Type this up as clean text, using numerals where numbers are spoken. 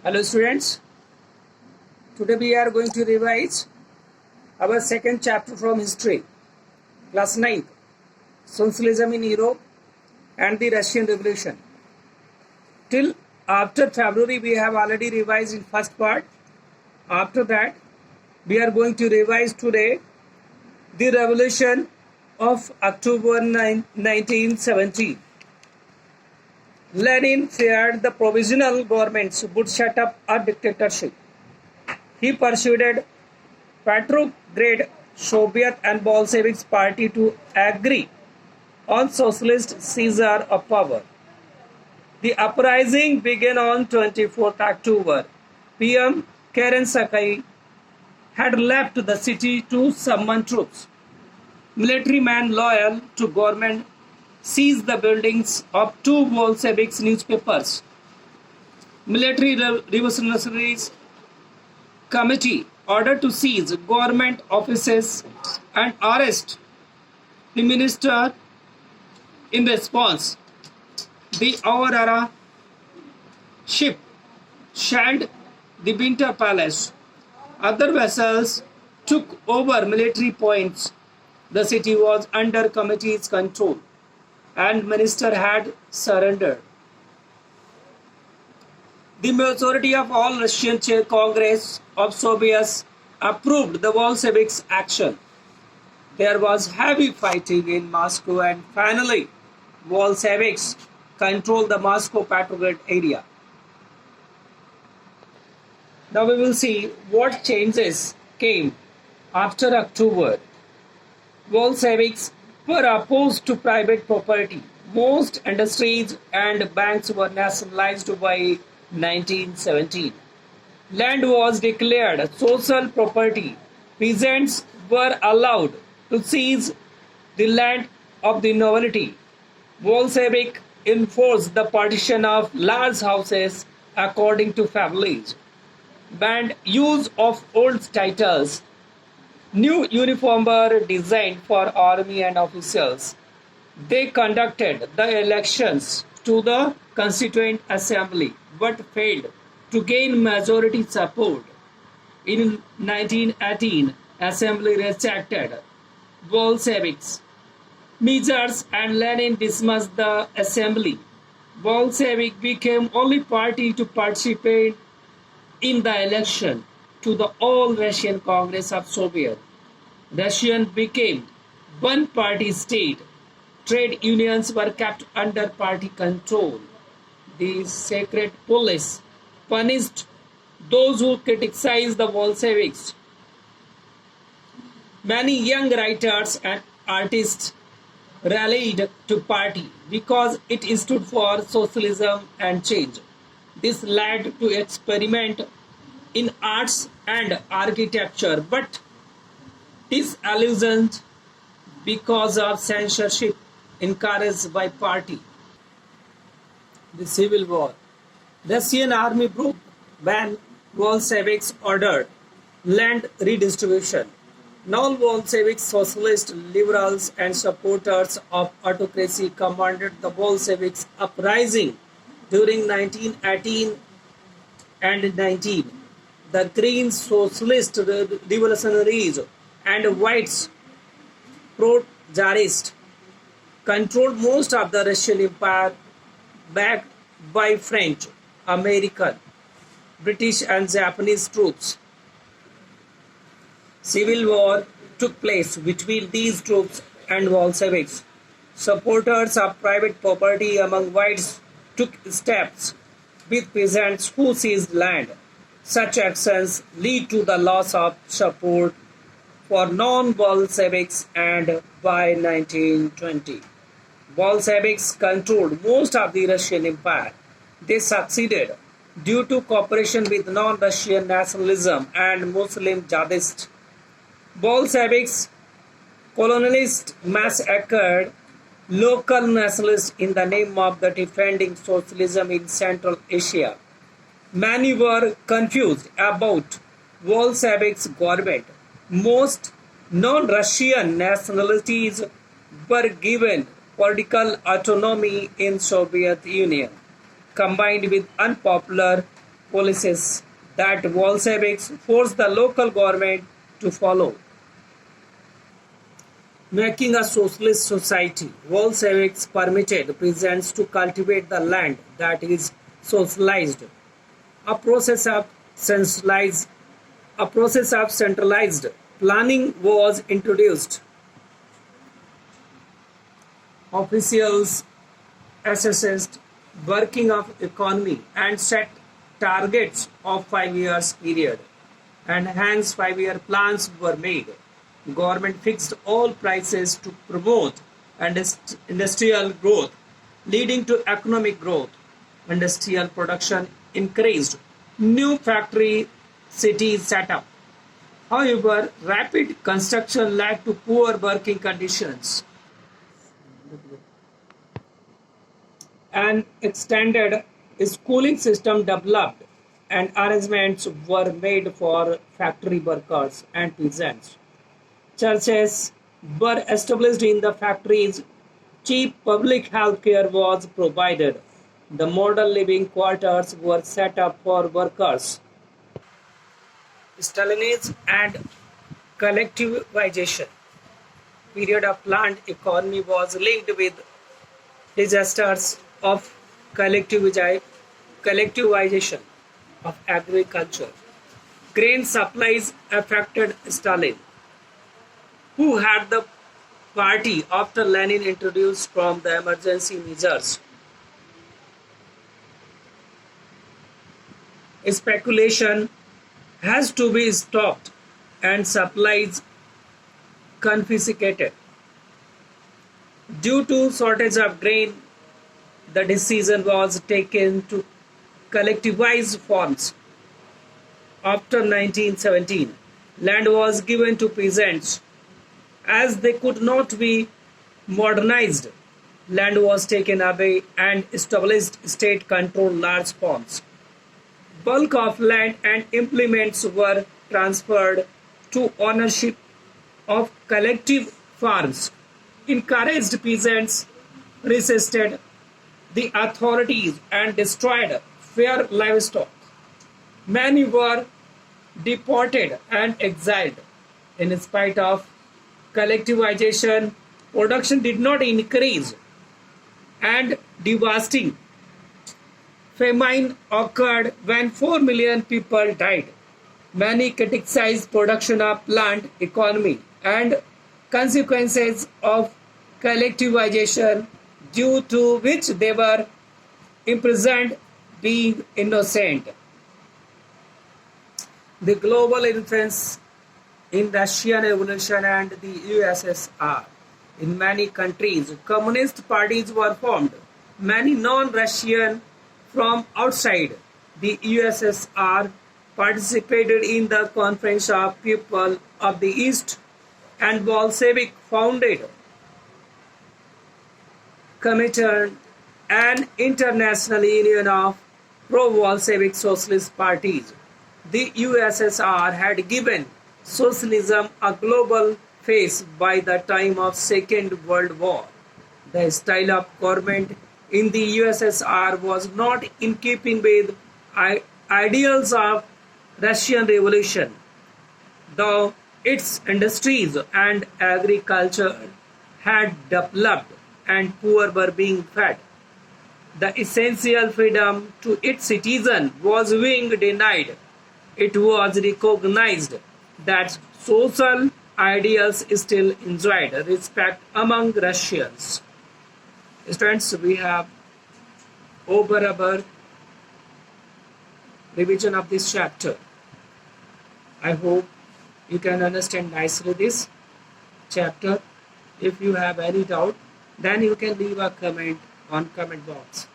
Hello students, today we are going to revise our second chapter from history, class 9th, Socialism in Europe and the Russian Revolution. Till after February we have already revised in first part. After that we are going to revise today the revolution of October 1917. Lenin feared the provisional governments would set up a dictatorship. He persuaded Petrograd Soviet and Bolshevik party to agree on socialist seizure of power. The uprising began on 24th October. PM Kerensky had left the city to summon troops. Military men loyal to government seized the buildings of two Bolshevik newspapers. Military Revolutionaries Committee ordered to seize government offices and arrest the minister. In response, the Aurora ship shelled the Winter Palace. Other vessels took over military points. The city was under committee's control and minister had surrendered. The majority of all Russian Congress of Soviets approved the Bolsheviks' action. There was heavy fighting in Moscow and finally Bolsheviks controlled the Moscow-Petrograd area. Now we will see what changes came after October. Bolsheviks were opposed to private property. Most industries and banks were nationalized by 1917. Land was declared social property. Peasants were allowed to seize the land of the nobility. Bolshevik enforced the partition of large houses according to families, banned use of old titles. New uniforms were designed for army and officials. They conducted the elections to the Constituent Assembly but failed to gain majority support. In 1918, Assembly rejected Bolsheviks' measures and Lenin dismissed the Assembly. Bolshevik became only party to participate in the election to the All-Russian Congress of Soviet. Russia became one-party state. Trade unions were kept under party control. The secret police punished those who criticized the Bolsheviks. Many young writers and artists rallied to party because it stood for socialism and change. This led to experiment in arts and architecture, but disillusioned because of censorship encouraged by party. The Civil War. Russian army broke when Bolsheviks ordered land redistribution. Non-Bolshevik socialists, liberals and supporters of autocracy commanded the Bolsheviks uprising during 1918 and 19. The Green Socialist Revolutionaries and Whites pro-Tsarist controlled most of the Russian Empire, backed by French, American, British and Japanese troops. Civil war took place between these troops and Bolsheviks. Supporters of private property among whites took steps with peasants who seized land. Such actions lead to the loss of support for non-Bolsheviks, and by 1920, Bolsheviks controlled most of the Russian Empire. They succeeded due to cooperation with non-Russian nationalism and Muslim jihadists. Bolsheviks colonialists massacred local nationalists in the name of the defending socialism in Central Asia. Many were confused about Bolsheviks' government. Most non-Russian nationalities were given political autonomy in Soviet Union. Combined with unpopular policies that Bolsheviks forced the local government to follow. Making a socialist society, Bolsheviks permitted peasants to cultivate the land that is socialized. A process of centralized, a process of centralized planning was introduced. Officials assessed working of economy and set targets of 5 years period, and hence 5 year plans were made. Government fixed all prices to promote industrial growth, leading to economic growth. Industrial production increased. New factory cities set up. However, rapid construction led to poor working conditions. An extended schooling system developed and arrangements were made for factory workers and peasants. Churches were established in the factories. Cheap public health care was provided. The model living quarters were set up for workers. Stalinism and collectivization period of planned economy was linked with disasters of collectivization of agriculture. Grain supplies affected Stalin, who had the party after Lenin introduced from the emergency measures. Speculation has to be stopped and supplies confiscated. Due to shortage of grain, the decision was taken to collectivize farms. After 1917, land was given to peasants. As they could not be modernized, land was taken away and established state-controlled large farms. Bulk of land and implements were transferred to ownership of collective farms. Encouraged peasants resisted the authorities and destroyed fair livestock. Many were deported and exiled. In spite of collectivization, production did not increase, and devastating famine occurred when 4 million people died. Many criticized production of planned economy and consequences of collectivization, due to which they were imprisoned being innocent. The global influence in Russian Revolution and the USSR. In many countries, communist parties were formed. Many non-Russian from outside the USSR participated in the Conference of People of the East, and Bolshevik founded committed an international union of pro-Bolshevik socialist parties. The USSR had given socialism a global face by the time of Second World War. The style of government in the USSR was not in keeping with ideals of Russian Revolution, though its industries and agriculture had developed and poor were being fed. The essential freedom to its citizens was being denied. It was recognized that social ideals still enjoyed respect among Russians. Students, we have over our revision of this chapter. I hope you can understand nicely this chapter. If you have any doubt, then you can leave a comment on comment box.